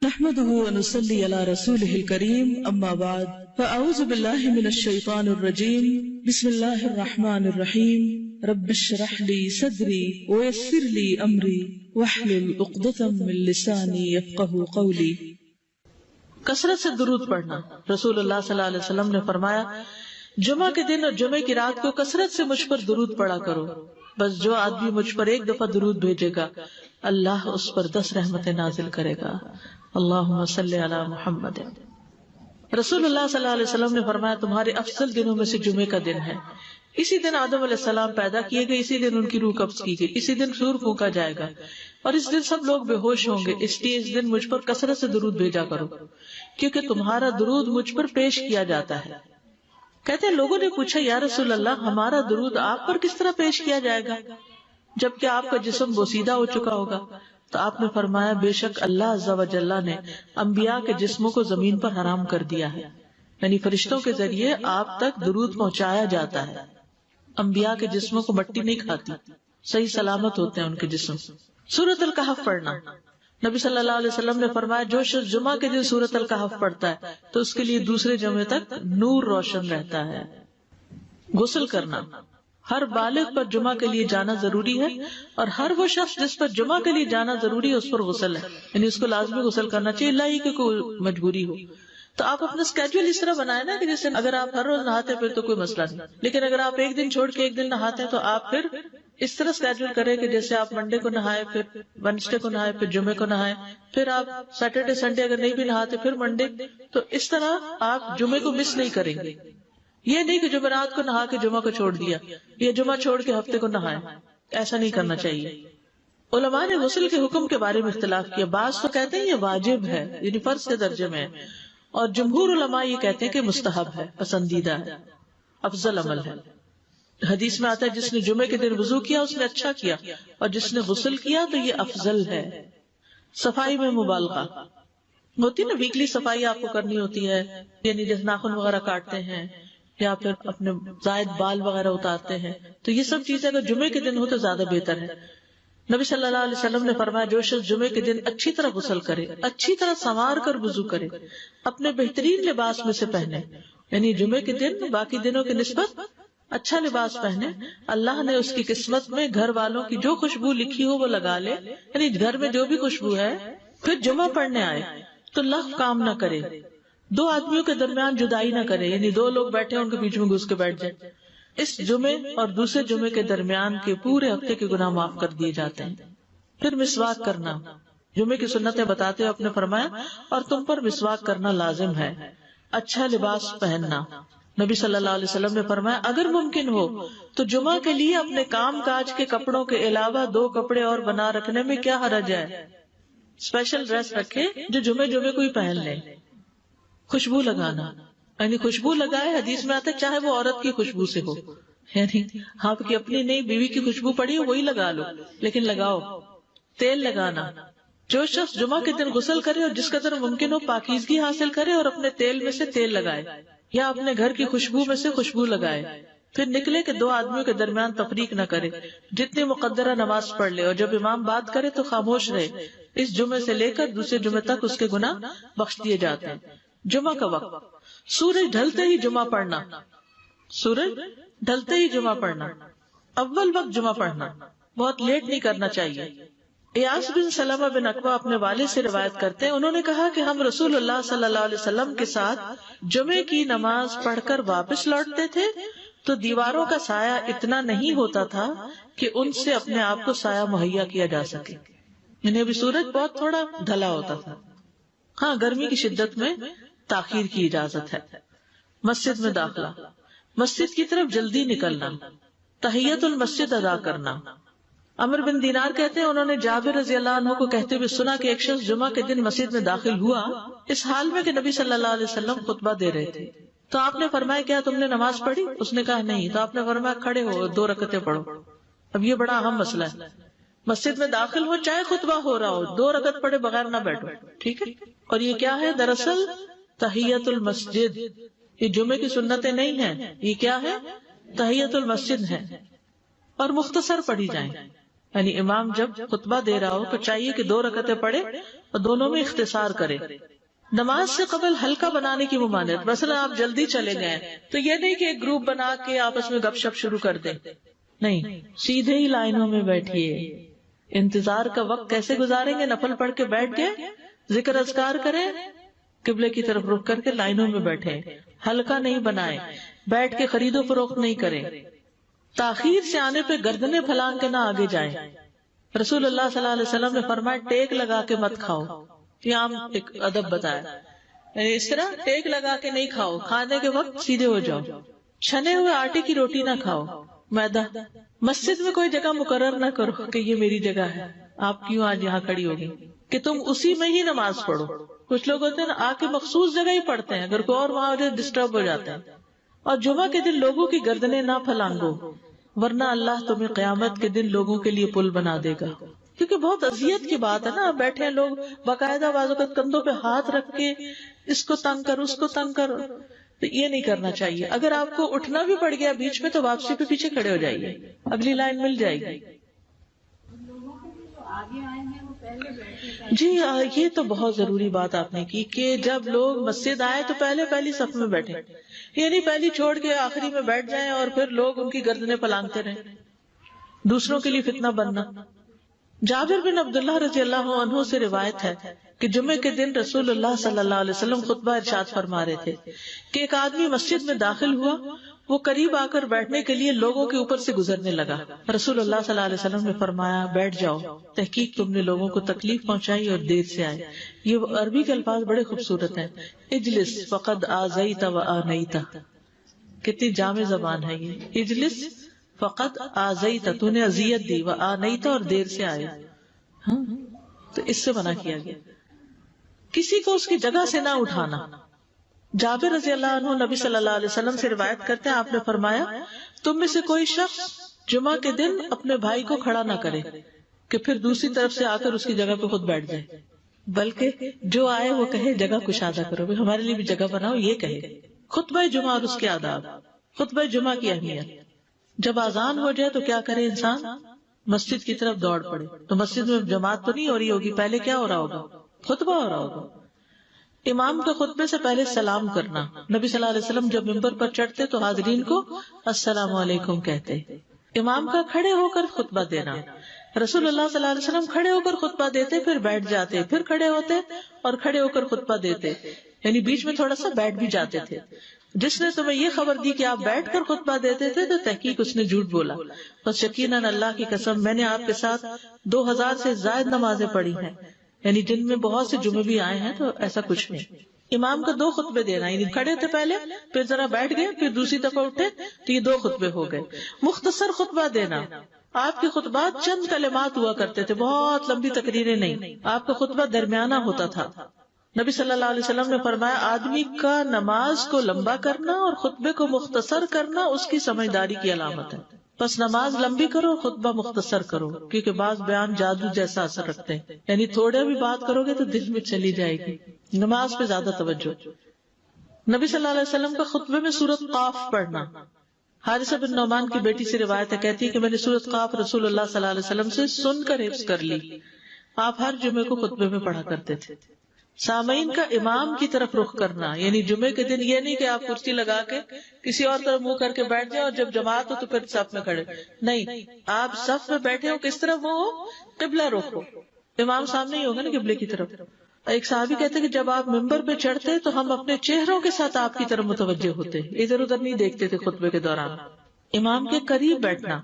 نحمده ونصلي على رسوله الكريم اما بعد فاعوذ بالله من الشيطان الرجيم بسم الله الرحمن الرحيم رب اشرح لي صدري ويسر لي امري واحلل عقدة من لساني يفقهوا قولي۔ کثرت سے درود پڑھنا۔ رسول اللہ صلی اللہ علیہ وسلم نے فرمایا جمعہ کے دن اور جمعہ کی رات کو کثرت سے مجھ پر درود پڑھا کرو، بس جو آدمی مجھ پر ایک دفعہ درود بھیجے گا اللہ اس پر 10 رحمتیں نازل کرے گا۔ اللہم صلی علی محمد۔ رسول اللہ صلی اللہ علیہ وسلم نے فرمایا تمہارے افضل دنوں میں سے جمعے کا دن ہے۔ اسی دن آدم علیہ السلام پیدا کیے گئے، اسی دن ان کی روح قبض کی گئی، اسی دن سور پھونکا جائے گا اور اس دن سب لوگ بے ہوش ہوں گے، اس لیے اس دن مجھ پر کثرت سے درود بھیجا کرو کیونکہ تمہارا درود مجھ پر پیش کیا جاتا ہے۔ کہتے ہیں لوگوں نے پوچھا یا رسول اللہ ہمارا درود آپ پر کس طرح پیش کیا جائے گا جبکہ آپ کا جسم بوسیدہ ہو چکا ہوگا؟ تو آپ نے فرمایا بے شک اللہ عز و جل نے انبیاء کے جسموں کو زمین پر حرام کر دیا ہے، یعنی فرشتوں کے ذریعے آپ تک درود پہنچایا جاتا ہے۔ انبیاء کے جسموں کو مٹی نہیں کھاتی، صحیح سلامت ہوتے ہیں ان کے جسم۔ سورۃ الکہف پڑھنا۔ نبی صلی اللہ علیہ وسلم نے فرمایا جو شخص جمعہ کے دن سورۃ الکہف پڑھتا ہے تو اس کے لیے دوسرے جمعے تک نور روشن رہتا ہے۔ غسل کرنا۔ ہر بالغ پر جمعہ کے لیے جانا ضروری ہے اور ہر وہ شخص جس پر جمعہ کے لیے جانا ضروری ہے اس پر غسل ہے، یعنی اس کو لازمی غسل کرنا چاہیے، اللہ ہی کہ کوئی مجبوری ہو۔ تو آپ اپنا اسکیڈول اس طرح بنائے نا کہ جیسے اگر آپ ہر روز نہاتے پھر تو کوئی مسئلہ نہیں، لیکن اگر آپ ایک دن چھوڑ کے ایک دن نہاتے ہیں تو آپ پھر اس طرح اسکیڈول کریں کہ جیسے آپ منڈے کو نہائے، پھر وینسڈے کو نہائے، پھر جمعے کو نہائے، پھر آپ سیٹرڈے سنڈے اگر نہیں بھی نہاتے پھر منڈے، تو اس طرح آپ جمعے کو مس نہیں کریں گے۔ یہ نہیں کہ جمعرات کو نہا کے جمعہ کو چھوڑ دیا یا جمعہ چھوڑ کے ہفتے کو نہائے، ایسا نہیں کرنا چاہیے۔ علماء نے غسل کے حکم کے بارے میں اختلاف کیا، بعض تو کہتے ہیں یہ واجب ہے یعنی فرض کے درجے میں ہے، اور جمہور علماء یہ کہتے ہیں کہ مستحب ہے، پسندیدہ ہے، افضل عمل ہے۔ حدیث میں آتا ہے جس نے جمعے کے دن وضو کیا اس نے اچھا کیا اور جس نے غسل کیا تو یہ افضل ہے۔ صفائی میں مبالغہ ہوتی نا، ویکلی صفائی آپ کو کرنی ہوتی ہے، یعنی جیسے ناخن وغیرہ کاٹتے ہیں یا پھر اپنے زائد بال وغیرہ اتارتے ہیں، تو یہ سب چیزیں اگر جمعے کے دن ہو تو زیادہ بہتر ہے۔ نبی صلی اللہ علیہ وسلم نے فرمایا جو شخص جمعے کے دن اچھی طرح غسل کرے، اچھی طرح سنوار کر وضو کرے، اپنے بہترین لباس میں سے پہنے، یعنی جمعے کے دن باقی دنوں کی نسبت اچھا لباس پہنے، اللہ نے اس کی قسمت میں گھر والوں کی جو خوشبو لکھی ہو وہ لگا لے، یعنی گھر میں جو بھی خوشبو ہے، پھر جمعہ پڑھنے آئے تو لغو کام نہ کرے، 2 آدمیوں کے درمیان جدائی نہ کرے، یعنی 2 لوگ بیٹھے ان کے بیچ میں گھس کے بیٹھ جائے۔ اس جمعے اور دوسرے جمعے کے درمیان کے پورے ہفتے کے گناہ معاف کر دیے جاتے ہیں۔ پھر مسواک کرنا۔ جمعے کی سنتیں بتاتے ہوئے آپ نے فرمایا اور تم پر مسواک کرنا لازم ہے۔ اچھا لباس پہننا۔ نبی صلی اللہ علیہ وسلم نے فرمایا اگر ممکن ہو تو جمعہ کے لیے اپنے کام کاج کے کپڑوں کے علاوہ 2 کپڑے اور بنا رکھنے میں کیا حرج ہے؟ اسپیشل ڈریس رکھے جو جمعے کوئی پہن لے۔ خوشبو لگانا، یعنی خوشبو لگائے، حدیث میں آتا ہے چاہے وہ عورت کی خوشبو سے ہو، یعنی آپ کی اپنی نہیں، بیوی کی خوشبو پڑی ہو وہی لگا لو، لیکن لگاؤ۔ تیل لگانا۔ جو شخص جمعہ کے دن غسل کرے اور جس قدر ممکن ہو پاکیزگی حاصل کرے اور اپنے تیل میں سے تیل لگائے یا اپنے گھر کی خوشبو میں سے خوشبو لگائے، پھر نکلے کہ 2 آدمیوں کے درمیان تفریق نہ کرے، جتنی مقدرہ نماز پڑھ لے اور جب امام بات کرے تو خاموش رہے، اس جمعے سے لے کر دوسرے جمعے تک اس کے گناہ بخش دیے جاتے ہیں۔ جمعہ کا وقت۔ سورج ڈھلتے ہی جمعہ پڑھنا۔ سورج ڈھلتے ہی جمعہ پڑھنا، اول وقت جمعہ پڑھنا، بہت لیٹ نہیں کرنا چاہیے۔ ایاس بن سلمہ بن عقبہ اپنے والد سے روایت کرتے ہیں، انہوں نے کہا کہ ہم رسول اللہ صلی اللہ علیہ وسلم کے ساتھ جمعے کی نماز پڑھ کر واپس لوٹتے تھے تو دیواروں کا سایہ اتنا نہیں ہوتا تھا کہ ان سے اپنے آپ کو سایہ مہیا کیا جا سکے، یعنی ابھی سورج بہت تھوڑا ڈھلا ہوتا تھا۔ ہاں گرمی کی شدت میں تاخیر کی اجازت ہے۔ مسجد میں داخلہ۔ مسجد کی طرف جلدی نکلنا، تحیت المسجد ادا کرنا۔ عمر بن دینار کہتے ہیں انہوں نے جابر رضی اللہ عنہ کو کہتے ہوئے سنا کہ ایک شخص جمعہ کے دن مسجد میں داخل ہوا اس حال میں کہ نبی صلی اللہ علیہ وسلم خطبہ دے رہے تھے، تو آپ نے فرمایا کیا تم نے نماز پڑھی؟ اس نے کہا نہیں، تو آپ نے فرمایا کھڑے ہو 2 رکعتیں پڑھو۔ اب یہ بڑا اہم مسئلہ ہے، مسجد میں داخل ہو چاہے خطبہ ہو رہا ہو 2 رکعت پڑھے بغیر نہ بیٹھو، ٹھیک ہے؟ اور یہ کیا ہے؟ دراصل تحیت المسجد، یہ جمعے کی سنتیں نہیں ہیں، یہ کیا ہے؟ تحیت المسجد ہے، اور مختصر پڑھی جائیں۔ یعنی امام جب خطبہ دے رہا ہو تو چاہیے کہ 2 رکعتیں پڑھے اور دونوں میں اختصار کرے. نماز سے قبل ہلکا بنانے کی ممانعت. مثلا آپ جلدی چلے گئے تو یہ نہیں کہ ایک گروپ بنا کے آپس میں گپ شپ شروع کر دیں، نہیں، سیدھے ہی لائنوں میں بیٹھیے. انتظار کا وقت کیسے گزاریں گے؟ نفل پڑھ کے بیٹھ گئے، ذکر اذکار کریں، قبلے کی طرف رخ کر کے لائنوں میں بیٹھے. ہلکا نہیں بنائے، بیٹھ کے خرید و فروخت نہیں کریں. تاخیر سے آنے پہ گردنیں پھلانگ کے نہ آگے جائیں. رسول اللہ صلی اللہ علیہ وسلم نے فرمایا ٹیک لگا کے مت کھاؤ. یہ عام ایک ادب بتایا، یعنی اس طرح ٹیک لگا کے نہیں کھاؤ، کھانے کے وقت سیدھے ہو جاؤ. چھنے ہوئے آٹے کی روٹی نہ کھاؤ، میدا. مسجد میں کوئی جگہ مقرر نہ کرو کہ یہ میری جگہ ہے، آپ کیوں آج یہاں کھڑی ہوگی، کہ تم اسی میں ہی نماز پڑھو. کچھ لوگ ہوتے ہیں نا آ کے مخصوص جگہ ہی پڑھتے ہیں، اگر کوئی اور وہاں ڈسٹرب ہو جاتے ہیں. اور جمعہ کے دن لوگوں کی گردنیں نہ پھلانگو، ورنہ اللہ تمہیں قیامت کے دن لوگوں کے لیے پل بنا دے گا. کیونکہ بہت اذیت کی بات ہے نا، آپ بیٹھے ہیں لوگ باقاعدہ بعض اوقات کندھوں پہ ہاتھ رکھ کے اس کو تنگ کر اس کو تنگ کر، تو یہ نہیں کرنا چاہیے. اگر آپ کو اٹھنا بھی پڑ گیا بیچ میں تو واپسی پہ پیچھے کھڑے ہو جائیے، اگلی لائن مل جائے گی. جی یہ تو بہت ضروری بات آپ نے کی کہ جب لوگ مسجد آئے تو پہلی صف میں بیٹھے، یعنی پہلی چھوڑ کے آخری میں بیٹھ جائیں اور پھر لوگ ان کی گردنیں پلانگتے رہیں، دوسروں کے لیے فتنہ بننا. جابر بن عبداللہ رضی اللہ عنہ سے روایت ہے کہ جمعے کے دن رسول اللہ صلی اللہ علیہ وسلم خطبہ ارشاد فرما رہے تھے کہ ایک آدمی مسجد میں داخل ہوا، وہ قریب آ کر بیٹھنے کے لیے لوگوں کے اوپر سے گزرنے لگا. رسول اللہ صلی اللہ علیہ وسلم نے فرمایا بیٹھ جاؤ، تحقیق تم نے لوگوں کو تکلیف پہنچائی اور دیر سے آئے. یہ عربی کے الفاظ بڑے خوبصورت ہیں. اجلس فقد آذیت و آنیت، کتنی جامع زبان ہے یہ. اجلس فقط آذیت، تو نے اذیت دی، و آنیت، اور دیر سے آئے. تو اس سے منع کیا گیا. کسی کو اس کی جگہ سے نہ اٹھانا. جابر رضی اللہ عنہ نبی صلی اللہ علیہ وسلم سے روایت کرتے ہیں، آپ نے فرمایا تم میں سے کوئی شخص جمعہ کے دن اپنے بھائی کو کھڑا نہ کرے کہ پھر دوسری طرف سے آ کر اس کی جگہ پہ خود بیٹھ جائے، بلکہ جو آئے وہ کہے جگہ کشادہ کرو، ہمارے لیے بھی جگہ بناؤ. یہ کہے. خطبہ جمعہ اور اس کے آداب. خطبہ جمعہ کی اہمیت. جب اذان ہو جائے تو کیا کرے انسان؟ مسجد کی طرف دوڑ پڑے. تو مسجد میں جماعت تو نہیں ہو رہی ہوگی، پہلے کیا ہو رہا ہوگا؟ خطبہ ہو رہا ہوگا. امام کے خطبے سے پہلے سلام کرنا. نبی صلی اللہ علیہ وسلم جب ممبر پر چڑھتے تو حاضرین کو السلام علیکم کہتے. امام کا کھڑے ہو کر خطبہ دینا. رسول اللہ صلی اللہ علیہ وسلم کھڑے ہو کر خطبہ دیتے، پھر بیٹھ جاتے، پھر کھڑے ہوتے اور کھڑے ہو کر خطبہ دیتے، یعنی بیچ میں تھوڑا سا بیٹھ بھی جاتے تھے. جس نے تمہیں یہ خبر دی کہ آپ بیٹھ کر خطبہ دیتے تھے تو تحقیق اس نے جھوٹ بولا. بس یقیناً اللہ کی قسم میں نے آپ کے ساتھ 2000 سے زائد نمازیں پڑھی ہیں، یعنی جن میں بہت سے جمعے بھی آئے ہیں، تو ایسا کچھ نہیں. امام کو 2 خطبے دینا، یعنی کھڑے تھے پہلے، پھر ذرا بیٹھ گئے، پھر دوسری دفعہ اٹھے تو یہ 2 خطبے ہو گئے. مختصر خطبہ دینا. آپ کے خطبات چند کلمات ہوا کرتے تھے، بہت لمبی تقریریں نہیں. آپ کا خطبہ درمیانہ ہوتا تھا. نبی صلی اللہ علیہ وسلم نے فرمایا آدمی کا نماز کو لمبا کرنا اور خطبے کو مختصر کرنا اس کی سمجھداری کی علامت ہے. بس نماز لمبی کرو، خطبہ مختصر کرو، کیونکہ بعض بیان جادو جیسا اثر رکھتے ہیں. یعنی تھوڑے بھی بات کرو گے تو دل میں چلی جائے گی. نماز پہ زیادہ توجہ. نبی صلی اللہ علیہ وسلم کا خطبے میں سورۃ قاف پڑھنا. حارثہ بن نعمان کی بیٹی سے روایت ہے، کہتی ہے کہ میں نے سورۃ قاف رسول اللہ صلی اللہ علیہ وسلم سے سن کر حفظ کر لی. آپ ہر جمعے کو خطبے میں پڑھا کرتے تھے. سامعین کا امام کی طرف رخ کرنا، یعنی جمعے کے دن یہ نہیں کہ آپ کرسی لگا کے کسی اور طرف منہ کر کے بیٹھ جائیں اور جب جماعت ہو تو پھر صف میں کھڑے. نہیں، آپ صف میں بیٹھے ہو، کس طرف وہ ہو؟ قبلہ رخ ہو. امام سامنے ہی ہوگا نا قبلے کی طرف. ایک صحابی کہتے کہ جب آپ ممبر پہ چڑھتے تو ہم اپنے چہروں کے ساتھ آپ کی طرف متوجہ ہوتے، ادھر ادھر نہیں دیکھتے تھے خطبے کے دوران. امام کے قریب بیٹھنا.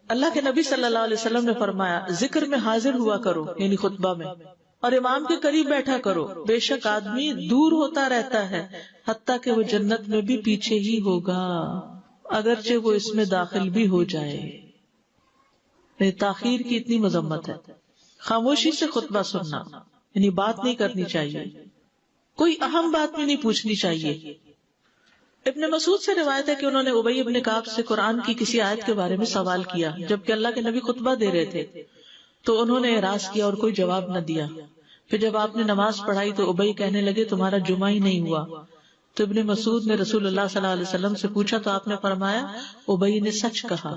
اللہ کے نبی صلی اللہ علیہ وسلم نے فرمایا ذکر میں حاضر ہوا کرو، یعنی خطبہ میں، اور امام کے قریب بیٹھا کرو. بے شک آدمی دور ہوتا رہتا ہے حتیٰ کہ وہ جنت میں بھی پیچھے ہی ہوگا اگرچہ وہ اس میں داخل بھی ہو جائے. تاخیر کی اتنی مذمت ہے. خاموشی سے خطبہ سننا، یعنی بات نہیں کرنی چاہیے، کوئی اہم بات بھی نہیں پوچھنی چاہیے. ابن مسعود سے روایت ہے کہ انہوں نے ابی ابن کعب سے قرآن کی کسی آیت کے بارے میں سوال کیا جبکہ اللہ کے نبی خطبہ دے رہے تھے، تو انہوں نے اعراض کیا اور کوئی جواب نہ دیا. پھر جب آپ نے نماز پڑھائی تو ابی کہنے لگے تمہارا جمعہ ہی نہیں ہوا. تو ابن مسعود نے رسول اللہ صلی اللہ علیہ وسلم سے پوچھا تو آپ نے فرمایا ابی نے سچ کہا.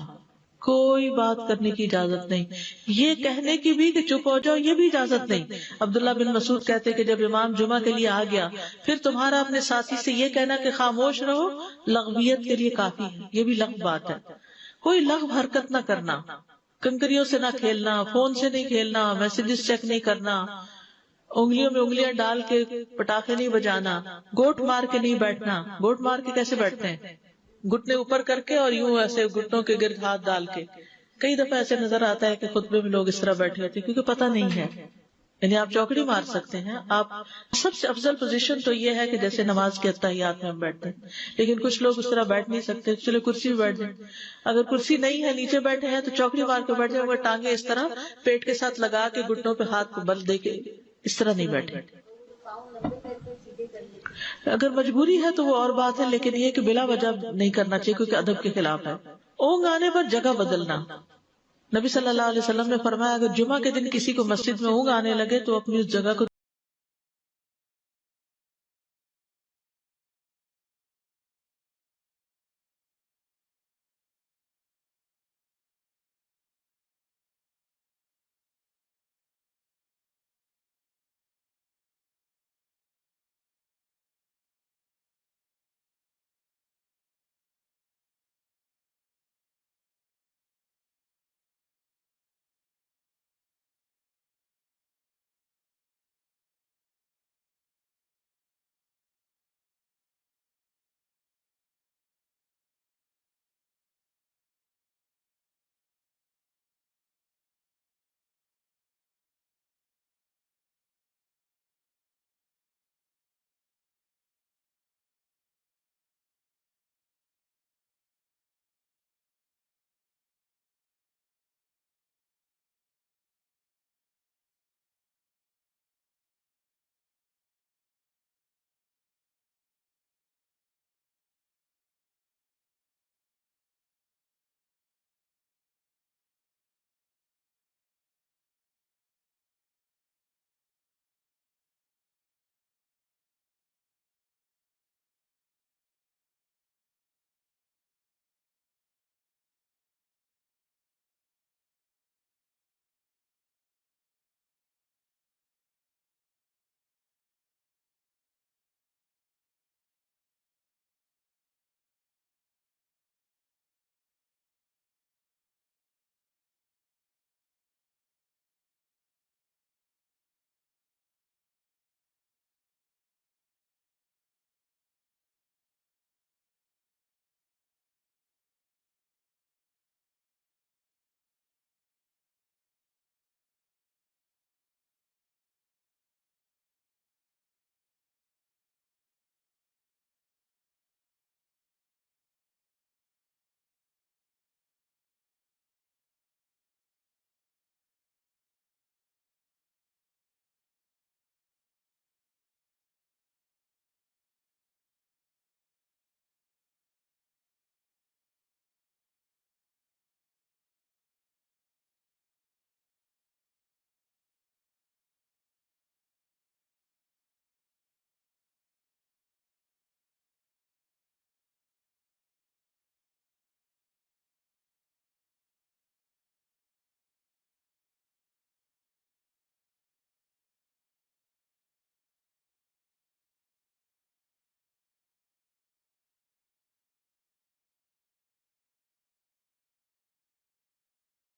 کوئی بات کرنے کی اجازت نہیں، یہ کہنے کی بھی کہ چپ ہو جاؤ یہ بھی اجازت نہیں۔ عبداللہ بن مسعود کہتے کہ جب امام جمعہ کے لیے آ گیا پھر تمہارا اپنے ساتھی سے یہ کہنا کہ خاموش رہو لغویت کے لیے کافی ہے، یہ بھی لغو بات ہے۔ کوئی لغو حرکت نہ کرنا، کنکریوں سے نہ کھیلنا، فون سے نہیں کھیلنا، میسجز چیک نہیں کرنا، انگلیوں میں انگلیاں ڈال کے پٹاخے نہیں بجانا، گوٹ مار کے نہیں بیٹھنا۔ گوٹ مار کے کیسے بیٹھتے ہیں؟ گھٹنے اوپر کر کے اور یوں ایسے گھٹنوں کے گرد ہاتھ ڈال کے۔ کئی دفعہ ایسے نظر آتا ہے کہ خطبے میں لوگ اس طرح بیٹھے ہوتے ہیں کیونکہ پتہ نہیں ہے، یعنی آپ چوکڑی مار سکتے ہیں۔ آپ سب سے افضل پوزیشن تو یہ ہے کہ جیسے نماز کے اتحیات میں ہم بیٹھتے ہیں، لیکن کچھ لوگ اس طرح بیٹھ نہیں سکتے، چلے کرسی میں بیٹھ جائیں۔ اگر کرسی نہیں ہے نیچے بیٹھے ہیں تو چوکڑی مار کے بیٹھ جائیں، مگر ٹانگیں اس طرح پیٹ کے ساتھ لگا کے گھٹنوں پہ ہاتھ کو بل دے کے اس طرح نہیں بیٹھے۔ اگر مجبوری ہے تو وہ اور بات ہے، لیکن یہ کہ بلا وجہ نہیں کرنا چاہیے کیونکہ ادب کے خلاف ہے۔ اونگ آنے پر جگہ بدلنا، نبی صلی اللہ علیہ وسلم نے فرمایا اگر جمعہ کے دن کسی کو مسجد میں اونگ آنے لگے تو اپنی اس جگہ کو